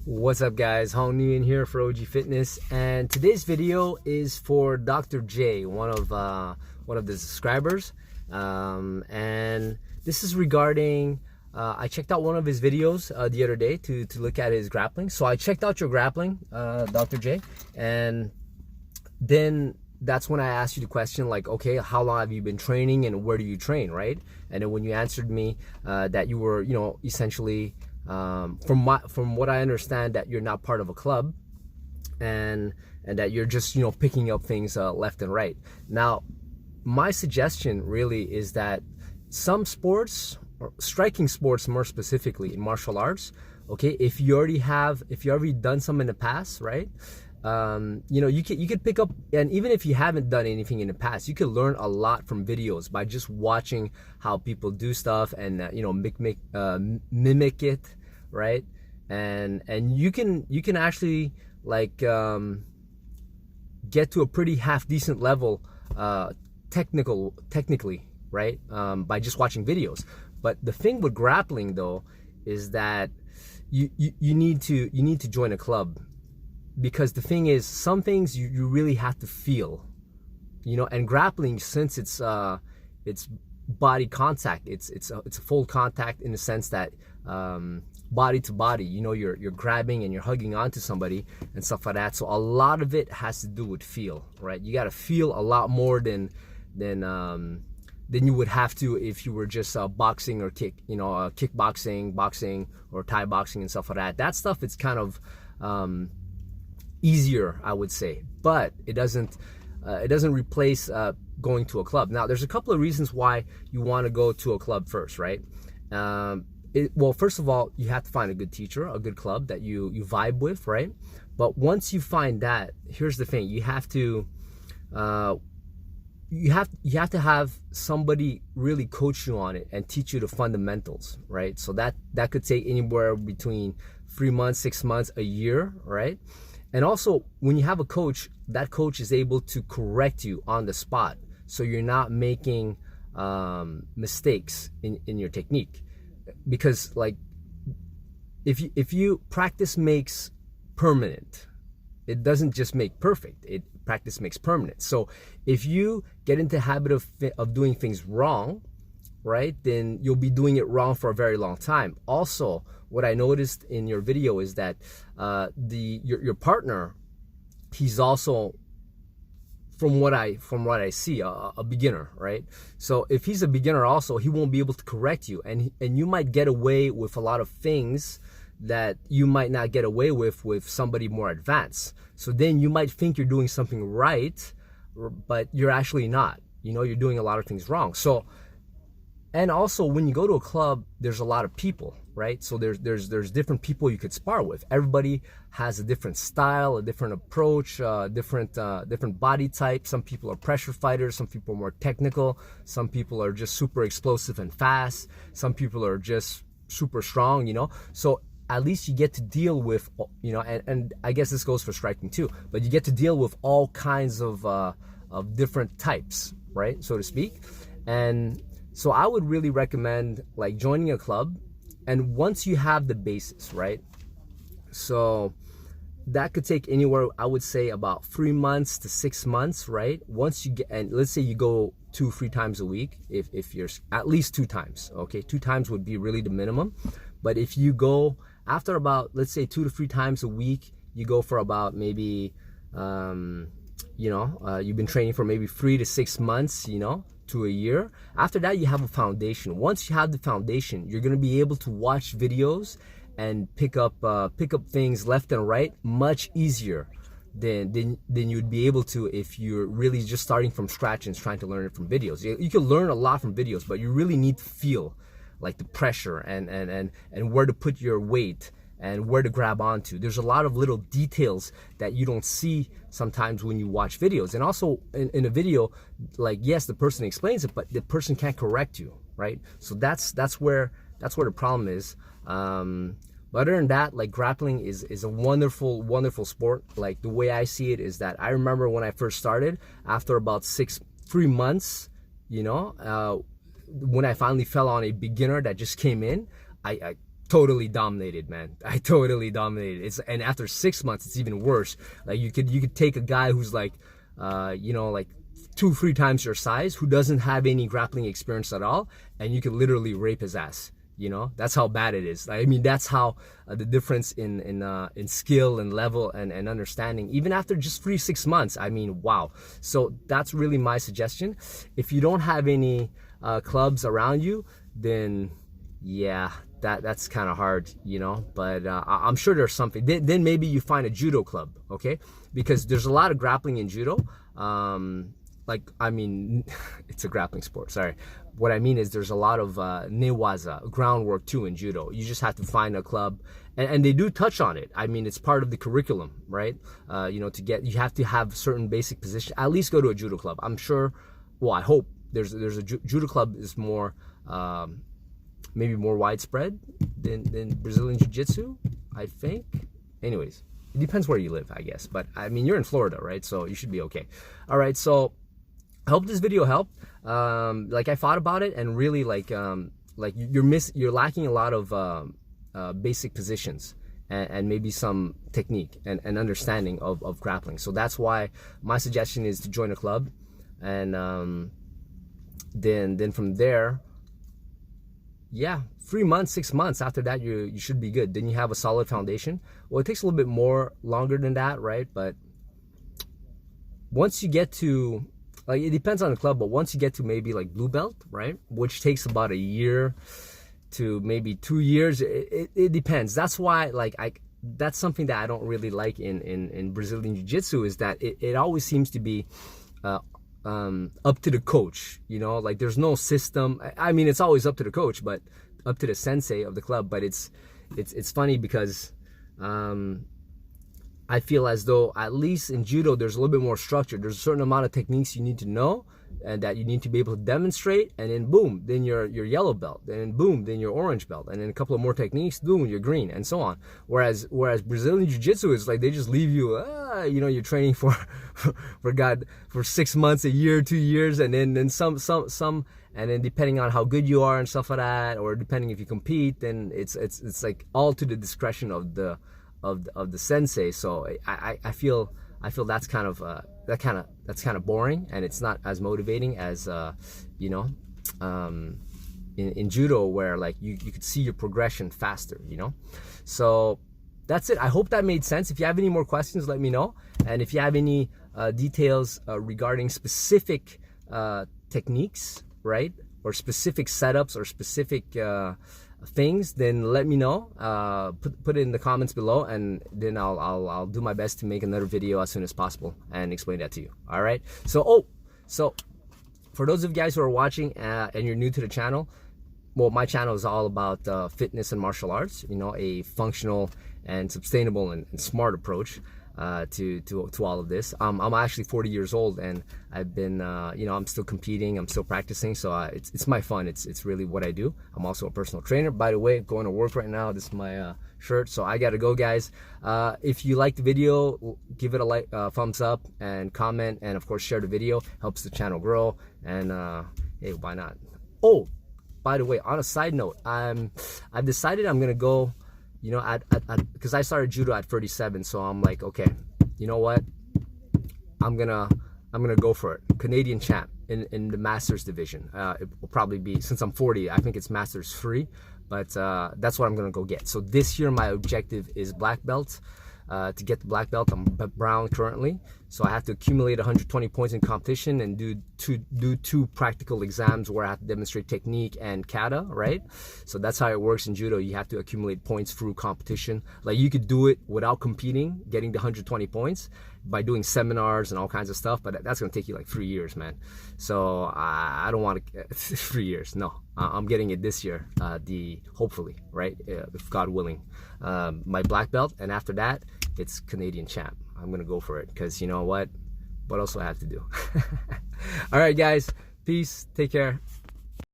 What's up guys, Nguyen here for OG Fitness, and today's video is for Dr. J, one of the subscribers, and this is regarding I checked out one of his videos the other day to look at his grappling. So I checked out your grappling, Dr. J, and then that's when I asked you the question like, okay, how long have you been training and where do you train, right? And then when you answered me that you were, essentially from what I understand, that you're not part of a club, and that you're just picking up things left and right. Now, my suggestion really is that some sports, or striking sports more specifically in martial arts, okay, if you already done some in the past, right? You could pick up, and even if you haven't done anything in the past, you can learn a lot from videos by just watching how people do stuff and mimic it, right? And you can actually like get to a pretty half decent level technically, right? By just watching videos. But the thing with grappling though is that you need to join a club. Because the thing is, some things you really have to feel, and grappling, since it's body contact, it's a full contact in the sense that body to body, you're grabbing and you're hugging onto somebody and stuff like that. So a lot of it has to do with feel, right? You got to feel a lot more than you would have to if you were just boxing or kickboxing, boxing or Thai boxing and stuff like that. That stuff, it's kind of easier, I would say, but it doesn't replace going to a club. Now, there's a couple of reasons why you want to go to a club first, right? Well, first of all, you have to find a good teacher, a good club that you vibe with, right? But once you find that, here's the thing: you have to have somebody really coach you on it and teach you the fundamentals, right? So that could take anywhere between 3 months, 6 months, a year, right? And also, when you have a coach, that coach is able to correct you on the spot, so you're not making mistakes in your technique. Because like, if you practice makes permanent, it doesn't just make perfect. Practice makes permanent. So if you get into the habit of doing things wrong, right, then you'll be doing it wrong for a very long time. Also, what I noticed in your video is that your partner, he's also, from what I see, a beginner, right? So if he's a beginner also, he won't be able to correct you, and you might get away with a lot of things that you might not get away with somebody more advanced. So then you might think you're doing something right, but you're actually not. You're doing a lot of things wrong. So, and also, when you go to a club, there's a lot of people, right? So there's different people you could spar with. Everybody has a different style, a different approach, different body type. Some people are pressure fighters, some people are more technical, some people are just super explosive and fast, some people are just super strong, So at least you get to deal with, and I guess this goes for striking too, but you get to deal with all kinds of different types, right, so to speak. And so I would really recommend like joining a club, and once you have the basis, right? So that could take anywhere, I would say, about 3 months to 6 months, right? Once you get, and let's say you go 2-3 times a week, if you're at least 2 times, okay? 2 times would be really the minimum. But if you go after about, let's say 2 to 3 times a week, you go for about maybe, you've been training for maybe 3 to 6 months, to a year. After that, you have a foundation. Once you have the foundation, you're going to be able to watch videos and pick up things left and right much easier than you'd be able to if you're really just starting from scratch and trying to learn it from videos. You can learn a lot from videos, but you really need to feel like the pressure and where to put your weight and where to grab onto. There's a lot of little details that you don't see sometimes when you watch videos. And also in a video, like, yes, the person explains it, but the person can't correct you, right? So that's where the problem is. But other than that, like, grappling is a wonderful sport. Like, the way I see it is that I remember when I first started, after about 3 months, when I finally fell on a beginner that just came in, I totally dominated, man. I totally dominated. And after 6 months, it's even worse. Like you could take a guy who's like, you know, like 2-3 times your size, who doesn't have any grappling experience at all, and you could literally rape his ass. You know, that's how bad it is. I mean, that's how the difference in skill and level and understanding, even after just 3-6 months. I mean, wow. So that's really my suggestion. If you don't have any clubs around you, then yeah, that's kind of hard, you know. But I'm sure there's something. Then maybe you find a judo club, okay? Because there's a lot of grappling in judo. Like, I mean, it's a grappling sport, sorry. What I mean is there's a lot of newaza, groundwork too in judo. You just have to find a club, and they do touch on it. I mean, it's part of the curriculum, right? You know, you have to have certain basic positions. At least go to a judo club. I'm sure, well, I hope there's a judo club is more, maybe more widespread than Brazilian Jiu-Jitsu, I think. Anyways, it depends where you live, I guess. But I mean, you're in Florida, right? So you should be okay. All right, so I hope this video helped. Like, I thought about it, and really like you're lacking a lot of basic positions and maybe some technique and understanding of grappling. So that's why my suggestion is to join a club, and then from there, yeah, 3 months, 6 months after that, you should be good. Then you have a solid foundation. Well, it takes a little bit longer than that, right? But once you get to, like, it depends on the club, but once you get to maybe like blue belt, right, which takes about a year to maybe 2 years, it depends. That's why, like, that's something that I don't really like in Brazilian Jiu-Jitsu, is that it always seems to be up to the coach, you know, like there's no system. I mean, it's always up to the coach, but up to the sensei of the club. But it's funny because I feel as though, at least in judo, there's a little bit more structure. There's a certain amount of techniques you need to know and that you need to be able to demonstrate, and then boom, then you're yellow belt, and then boom, then you're orange belt, and then a couple of more techniques, boom, you're green, and so on. Whereas Brazilian Jiu-Jitsu is like, they just leave you, you know, you're training for 6 months, a year, 2 years, and then some, and then depending on how good you are and stuff like that, or depending if you compete, then it's like all to the discretion of the sensei. So I feel that's kind of boring, and it's not as motivating as you know, in judo, where like you could see your progression faster, you know. So that's it. I hope that made sense. If you have any more questions, let me know. And if you have any details regarding specific techniques, right, or specific setups or specific things, then let me know. Put it in the comments below, and then I'll do my best to make another video as soon as possible and explain that to you. All right. So for those of you guys who are watching and you're new to the channel, well, my channel is all about fitness and martial arts. You know, a functional and sustainable and smart approach to all of this. I'm actually 40 years old, and I've been, you know, I'm still competing, I'm still practicing, so it's my fun. It's really what I do. I'm also a personal trainer, by the way. Going to work right now. This is my shirt, so I gotta go, guys. If you like the video, give it a thumbs up and comment, and of course share the video. Helps the channel grow, and hey, why not? Oh, by the way, on a side note, I've decided I'm gonna go, you know, because I started judo at 37, so I'm like, okay, you know what, I'm gonna go for it. Canadian champ in the masters division. It will probably be, since I'm 40, I think it's masters free, but that's what I'm gonna go get. So this year my objective is black belt. To get the black belt, I'm brown currently, so I have to accumulate 120 points in competition and do two practical exams where I have to demonstrate technique and kata, right? So that's how it works in judo. You have to accumulate points through competition. Like, you could do it without competing, getting the 120 points by doing seminars and all kinds of stuff, but that's gonna take you like 3 years, man. So I don't want to 3 years. No, I'm getting it this year, hopefully, right, if God willing, my black belt, and after that it's Canadian champ. I'm gonna go for it, because you know what else do I have to do? All right, guys, peace, take care.